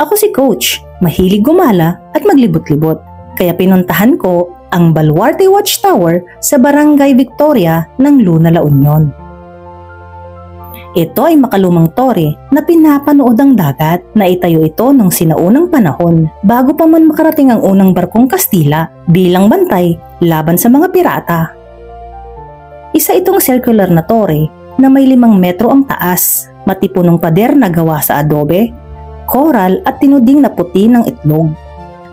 Ako si Coach, mahilig gumala at maglibot-libot. Kaya pinuntahan ko ang Baluarte Watchtower sa Barangay Victoria ng Luna, La Union. Ito ay makalumang tore na pinapanood ang dagat. Naitayo ito nung sinaunang panahon bago pa man makarating ang unang barkong Kastila bilang bantay laban sa mga pirata. Isa itong circular na tore na may 5 metro ang taas, matipunong pader na gawa sa adobe, koral at tinuding na puti ng itlog.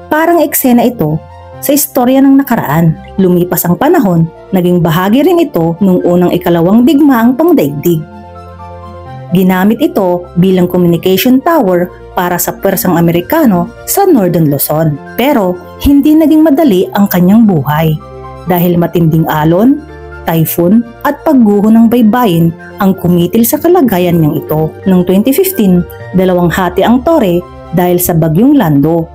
Parang eksena ito sa istorya ng nakaraan. Lumipas ang panahon, naging bahagi rin ito nung unang ikalawang digmaang pangdaigdig. Ginamit ito bilang communication tower para sa pwersang Amerikano sa Northern Luzon. Pero hindi naging madali ang kanyang buhay dahil matinding alon, typhoon at pagguho ng baybayin ang kumitil sa kalagayan niyang ito. Noong 2015, 2 hati ang tore dahil sa bagyong Lando.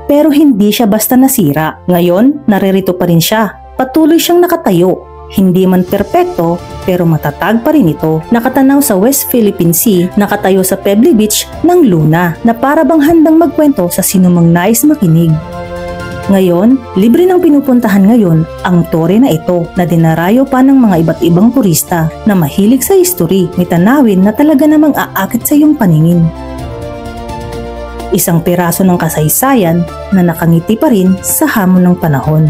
Pero hindi siya basta nasira. Ngayon, naririto pa rin siya. Patuloy siyang nakatayo. Hindi man perpekto, pero matatag pa rin ito. Nakatanaw sa West Philippine Sea, nakatayo sa Pebbly Beach ng Luna na para bang handang magkwento sa sinumang nais makinig. Ngayon, libre nang pinupuntahan ngayon ang tore na ito na dinarayo pa ng mga iba't ibang turista na mahilig sa history. May tanawin na talaga namang aakit sa iyong paningin. Isang piraso ng kasaysayan na nakangiti pa rin sa hamon ng panahon.